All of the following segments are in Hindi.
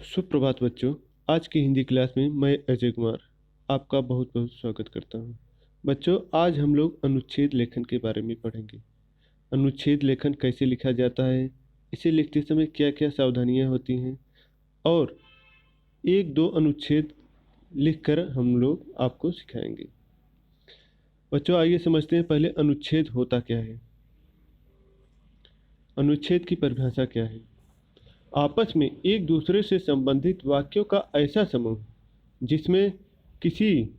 सुप्रभात बच्चों। आज की हिंदी क्लास में मैं अजय कुमार आपका बहुत बहुत स्वागत करता हूं। बच्चों, आज हम लोग अनुच्छेद लेखन के बारे में पढ़ेंगे। अनुच्छेद लेखन कैसे लिखा जाता है, इसे लिखते समय क्या क्या सावधानियां होती हैं और एक दो अनुच्छेद लिखकर हम लोग आपको सिखाएंगे। बच्चों, आइए समझते हैं पहले अनुच्छेद होता क्या है। अनुच्छेद की परिभाषा क्या है? आपस में एक दूसरे से संबंधित वाक्यों का ऐसा समूह जिसमें किसी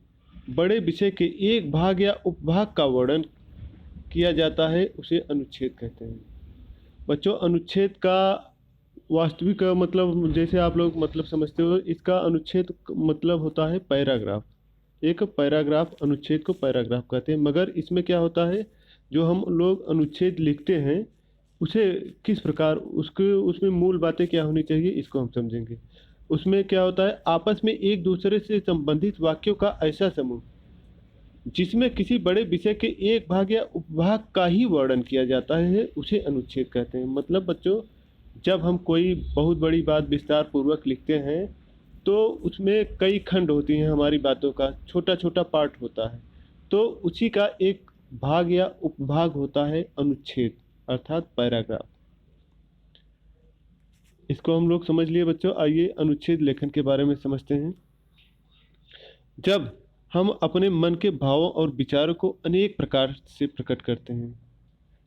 बड़े विषय के एक भाग या उपभाग का वर्णन किया जाता है उसे अनुच्छेद कहते हैं। बच्चों, अनुच्छेद का वास्तविक मतलब जैसे आप लोग मतलब समझते हो, इसका अनुच्छेद मतलब होता है पैराग्राफ। एक पैराग्राफ, अनुच्छेद को पैराग्राफ कहते हैं। मगर इसमें क्या होता है, जो हम लोग अनुच्छेद लिखते हैं उसे किस प्रकार, उसके उसमें मूल बातें क्या होनी चाहिए, इसको हम समझेंगे। उसमें क्या होता है, आपस में एक दूसरे से संबंधित वाक्यों का ऐसा समूह जिसमें किसी बड़े विषय के एक भाग या उपभाग का ही वर्णन किया जाता है उसे अनुच्छेद कहते हैं। मतलब बच्चों, जब हम कोई बहुत बड़ी बात विस्तार पूर्वक लिखते हैं तो उसमें कई खंड होती हैं, हमारी बातों का छोटा छोटा पार्ट होता है, तो उसी का एक भाग या उपभाग होता है अनुच्छेद अर्थात पैराग्राफ। इसको हम लोग समझ लिए बच्चों। आइए अनुच्छेद लेखन के बारे में समझते हैं। जब हम अपने मन के भावों और विचारों को अनेक प्रकार से प्रकट करते हैं,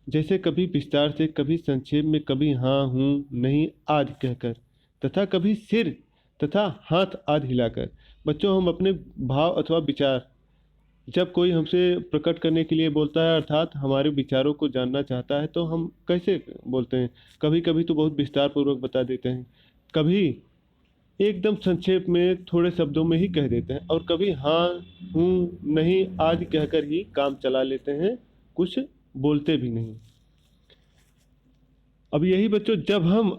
जैसे कभी विस्तार से, कभी संक्षेप में, कभी हाँ, हूँ, नहीं आदि कहकर, तथा कभी सिर तथा हाथ आदि हिलाकर। बच्चों, हम अपने भाव अथवा विचार जब कोई हमसे प्रकट करने के लिए बोलता है अर्थात हमारे विचारों को जानना चाहता है तो हम कैसे बोलते हैं? कभी कभी तो बहुत विस्तार पूर्वक बता देते हैं, कभी एकदम संक्षेप में थोड़े शब्दों में ही कह देते हैं, और कभी हाँ, हूँ, नहीं आदि कहकर ही काम चला लेते हैं, कुछ बोलते भी नहीं। अब यही बच्चों, जब हम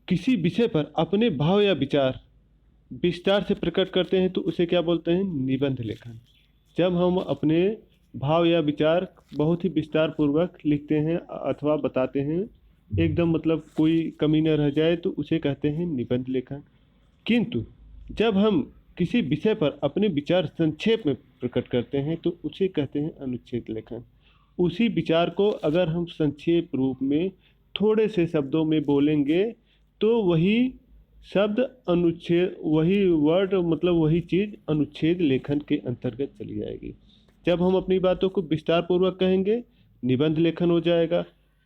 किसी विषय पर अपने भाव या विचार विस्तार से प्रकट करते हैं तो उसे क्या बोलते हैं? निबंध लेखन। जब हम अपने भाव या विचार बहुत ही विस्तार पूर्वक लिखते हैं अथवा बताते हैं, एकदम मतलब कोई कमी न रह जाए, तो उसे कहते हैं निबंध लेखन। किंतु जब हम किसी विषय पर अपने विचार संक्षेप में प्रकट करते हैं तो उसे कहते हैं अनुच्छेद लेखन। उसी विचार को अगर हम संक्षेप रूप में थोड़े से शब्दों में बोलेंगे तो वही शब्द अनुच्छेद, वही वर्ड मतलब वही चीज़ अनुच्छेद लेखन के अंतर्गत चली जाएगी। जब हम अपनी बातों को विस्तार पूर्वक कहेंगे, निबंध लेखन हो जाएगा।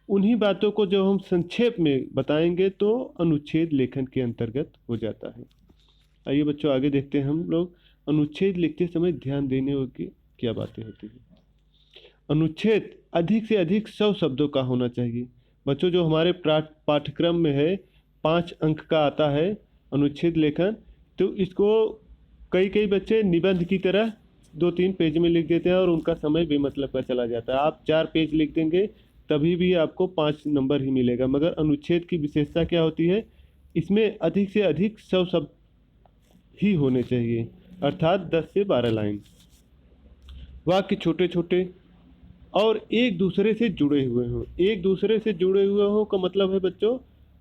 उन्हीं बातों को जब हम संक्षेप में बताएंगे तो अनुच्छेद लेखन के अंतर्गत हो जाता है। आइए बच्चों, आगे देखते हैं हम लोग अनुच्छेद लिखते समय ध्यान देने की क्या बातें होती हैं। अनुच्छेद अधिक से अधिक 100 शब्दों का होना चाहिए। बच्चों, जो हमारे पाठ्यक्रम में है 5 अंक का आता है अनुच्छेद लेखन, तो इसको कई कई बच्चे निबंध की तरह 2-3 पेज में लिख देते हैं और उनका समय बेमतलब का चला जाता है। आप 4 पेज लिख देंगे तभी भी आपको 5 नंबर ही मिलेगा। मगर अनुच्छेद की विशेषता क्या होती है, इसमें अधिक से अधिक 100 शब्द ही होने चाहिए, अर्थात 10 से 12 लाइन। वाक्य छोटे छोटे और एक दूसरे से जुड़े हुए हों। एक दूसरे से जुड़े हुए हों का मतलब है बच्चों,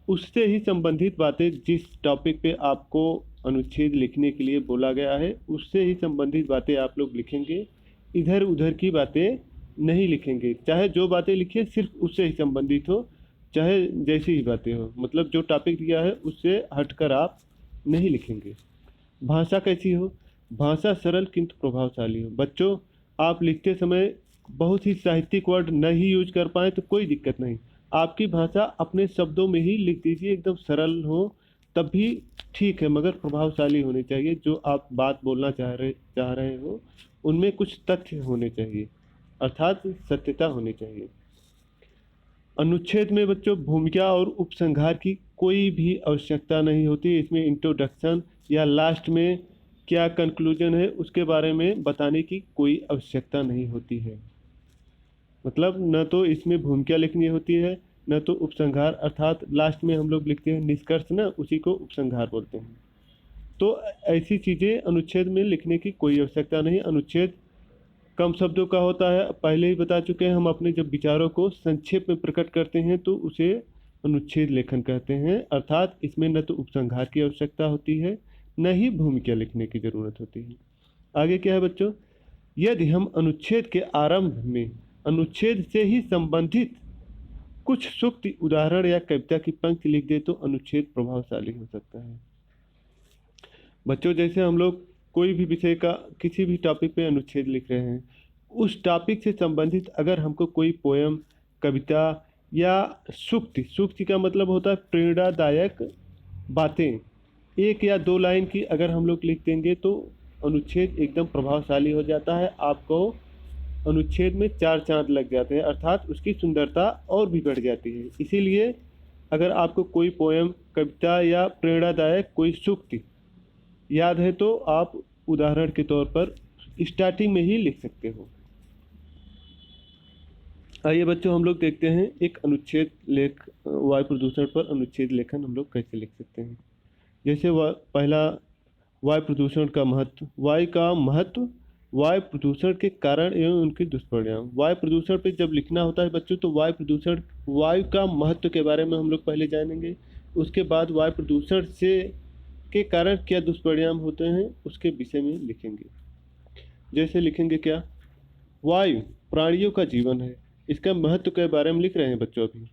उससे ही संबंधित बातें, जिस टॉपिक पे आपको अनुच्छेद लिखने के लिए बोला गया है उससे ही संबंधित बातें आप लोग लिखेंगे। इधर उधर की बातें नहीं लिखेंगे। चाहे जो बातें लिखिए सिर्फ उससे ही संबंधित हो, चाहे जैसी ही बातें हो, मतलब जो टॉपिक दिया है उससे हटकर आप नहीं लिखेंगे। भाषा कैसी हो? भाषा सरल किंतु प्रभावशाली हो। बच्चों, आप लिखते समय बहुत ही साहित्यिक वर्ड नहीं यूज कर पाए तो कोई दिक्कत नहीं, आपकी भाषा अपने शब्दों में ही लिख दीजिए, एकदम सरल हो तब भी ठीक है, मगर प्रभावशाली होनी चाहिए। जो आप बात बोलना चाह रहे हो उनमें कुछ तथ्य होने चाहिए, अर्थात सत्यता होनी चाहिए। अनुच्छेद में बच्चों भूमिका और उपसंहार की कोई भी आवश्यकता नहीं होती। इसमें इंट्रोडक्शन या लास्ट में क्या कंक्लूजन है उसके बारे में बताने की कोई आवश्यकता नहीं होती है। मतलब न तो इसमें भूमिका लिखनी होती है, न तो उपसंहार, अर्थात लास्ट में हम लोग लिखते हैं निष्कर्ष ना, उसी को उपसंहार बोलते हैं। तो ऐसी चीज़ें अनुच्छेद में लिखने की कोई आवश्यकता नहीं। अनुच्छेद कम शब्दों का होता है, पहले ही बता चुके हैं। हम अपने जब विचारों को संक्षेप में प्रकट करते हैं तो उसे अनुच्छेद लेखन कहते हैं। अर्थात इसमें न तो उपसंहार की आवश्यकता होती है, न ही भूमिका लिखने की जरूरत होती है। आगे क्या है बच्चों, यदि हम अनुच्छेद के आरंभ में अनुच्छेद से ही संबंधित कुछ सूक्ति, उदाहरण या कविता की पंक्ति लिख दे तो अनुच्छेद प्रभावशाली हो सकता है। बच्चों जैसे हम लोग कोई भी विषय का किसी भी टॉपिक पे अनुच्छेद लिख रहे हैं, उस टॉपिक से संबंधित अगर हमको कोई पोयम, कविता या सूक्ति, सूक्ति का मतलब होता है प्रेरणादायक बातें, 1 या 2 लाइन की अगर हम लोग लिख देंगे तो अनुच्छेद एकदम प्रभावशाली हो जाता है। आपको अनुच्छेद में 4 चांद लग जाते हैं, अर्थात उसकी सुंदरता और भी बढ़ जाती है। इसीलिए अगर आपको कोई पोयम, कविता या प्रेरणादायक कोई सूक्ति याद है तो आप उदाहरण के तौर पर स्टार्टिंग में ही लिख सकते हो। आइए बच्चों हम लोग देखते हैं एक अनुच्छेद लेख, वायु प्रदूषण पर अनुच्छेद लेखन हम लोग कैसे लिख सकते हैं। जैसे पहला, वायु प्रदूषण का महत्व। वायु का महत्व, वायु प्रदूषण के कारण एवं उनके दुष्परिणाम। वायु प्रदूषण पे जब लिखना होता है बच्चों तो वायु प्रदूषण, वायु का महत्व के बारे में हम लोग पहले जानेंगे। उसके बाद वायु प्रदूषण से के कारण क्या दुष्परिणाम होते हैं उसके विषय में लिखेंगे। जैसे लिखेंगे क्या, वायु प्राणियों का जीवन है, इसका महत्व के बारे में लिख रहे हैं बच्चों अभी।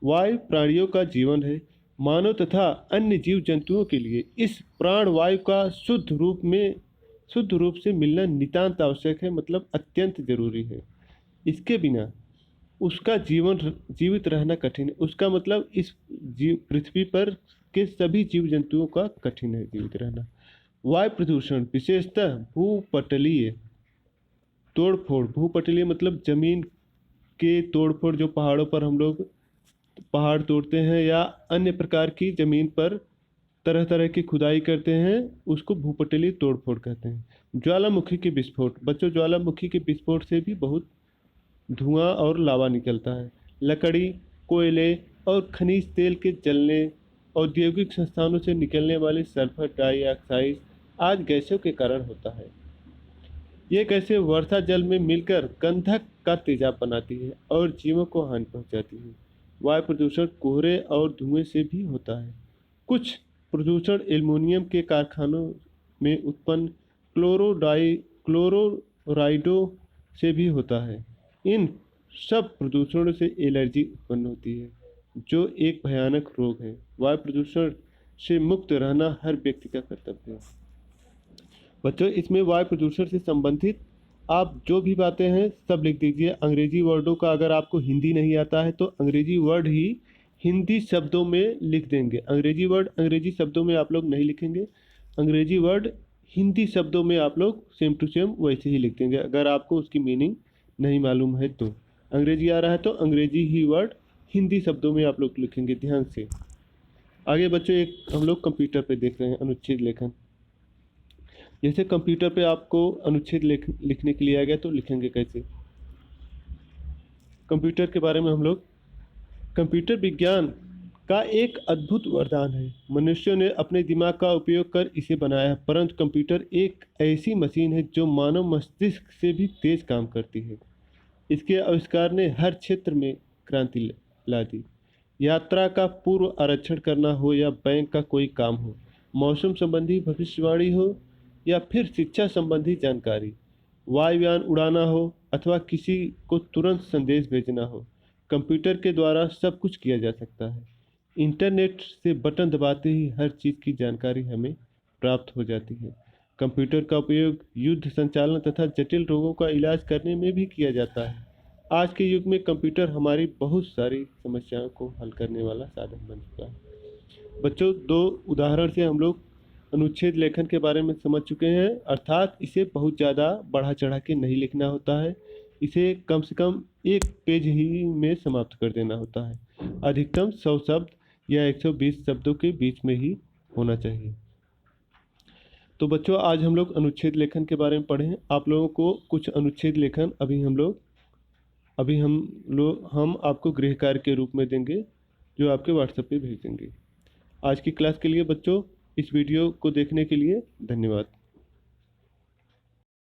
वायु प्राणियों का जीवन है, मानव तथा अन्य जीव जंतुओं के लिए इस प्राण वायु का शुद्ध रूप से मिलना नितांत आवश्यक है, मतलब अत्यंत जरूरी है। इसके बिना उसका जीवित रहना कठिन है। उसका मतलब इस पृथ्वी पर के सभी जीव जंतुओं का कठिन है जीवित रहना। वायु प्रदूषण विशेषतः भूपटलीय तोड़फोड़, भूपटलीय मतलब जमीन के तोड़फोड़, जो पहाड़ों पर हम लोग पहाड़ तोड़ते हैं या अन्य प्रकार की जमीन पर तरह तरह की खुदाई करते हैं, उसको भूपटलीय तोड़फोड़ कहते हैं। ज्वालामुखी के विस्फोट, बच्चों ज्वालामुखी के विस्फोट से भी बहुत धुआं और लावा निकलता है। लकड़ी, कोयले और खनिज तेल के जलने, औद्योगिक संस्थानों से निकलने वाले सल्फर डाइऑक्साइड आज गैसों के कारण होता है। ये गैसें वर्षा जल में मिलकर गंधक का तेजाब बनाती है और जीवों को हानि पहुंचाती है। वायु प्रदूषण कोहरे और धुएं से भी होता है। कुछ प्रदूषण एल्युमिनियम के कारखानों में उत्पन्न क्लोरोराइडों से भी होता है। इन सब प्रदूषणों से एलर्जी उत्पन्न होती है, जो एक भयानक रोग है। वायु प्रदूषण से मुक्त रहना हर व्यक्ति का कर्तव्य है। बच्चों इसमें वायु प्रदूषण से संबंधित आप जो भी बातें हैं सब लिख दीजिए। अंग्रेजी वर्डों का अगर आपको हिंदी नहीं आता है तो अंग्रेजी वर्ड ही हिंदी शब्दों में लिख देंगे। अंग्रेजी वर्ड अंग्रेजी शब्दों में आप लोग नहीं लिखेंगे, अंग्रेजी वर्ड हिंदी शब्दों में आप लोग सेम टू सेम वैसे ही लिख देंगे। अगर आपको उसकी मीनिंग नहीं मालूम है तो अंग्रेजी आ रहा है तो अंग्रेजी ही वर्ड हिंदी शब्दों में आप लोग लिखेंगे, ध्यान से। आगे बच्चों एक हम लोग कंप्यूटर पे देख रहे हैं अनुच्छेद लेखन। जैसे कंप्यूटर पे आपको अनुच्छेद लिखने के लिए आ गया तो लिखेंगे कैसे। कंप्यूटर के बारे में हम लोग, कंप्यूटर विज्ञान का एक अद्भुत वरदान है। मनुष्यों ने अपने दिमाग का उपयोग कर इसे बनाया है, परंतु कंप्यूटर एक ऐसी मशीन है जो मानव मस्तिष्क से भी तेज काम करती है। इसके आविष्कार ने हर क्षेत्र में क्रांति ला दी। यात्रा का पूर्व आरक्षण करना हो या बैंक का कोई काम हो, मौसम संबंधी भविष्यवाणी हो या फिर शिक्षा संबंधी जानकारी, वायुयान उड़ाना हो अथवा किसी को तुरंत संदेश भेजना हो, कंप्यूटर के द्वारा सब कुछ किया जा सकता है। इंटरनेट से बटन दबाते ही हर चीज़ की जानकारी हमें प्राप्त हो जाती है। कंप्यूटर का उपयोग युद्ध संचालन तथा जटिल रोगों का इलाज करने में भी किया जाता है। आज के युग में कंप्यूटर हमारी बहुत सारी समस्याओं को हल करने वाला साधन बन चुका है। बच्चों 2 उदाहरण से हम लोग अनुच्छेद लेखन के बारे में समझ चुके हैं, अर्थात इसे बहुत ज़्यादा बढ़ा चढ़ा के नहीं लिखना होता है, इसे कम से कम 1 पेज ही में समाप्त कर देना होता है। अधिकतम 100 शब्द या 120 शब्दों के बीच में ही होना चाहिए। तो बच्चों आज हम लोग अनुच्छेद लेखन के बारे में पढ़े। आप लोगों को कुछ अनुच्छेद लेखन हम आपको गृह कार्य के रूप में देंगे, जो आपके व्हाट्सएप पे भेज देंगे। आज की क्लास के लिए बच्चों इस वीडियो को देखने के लिए धन्यवाद।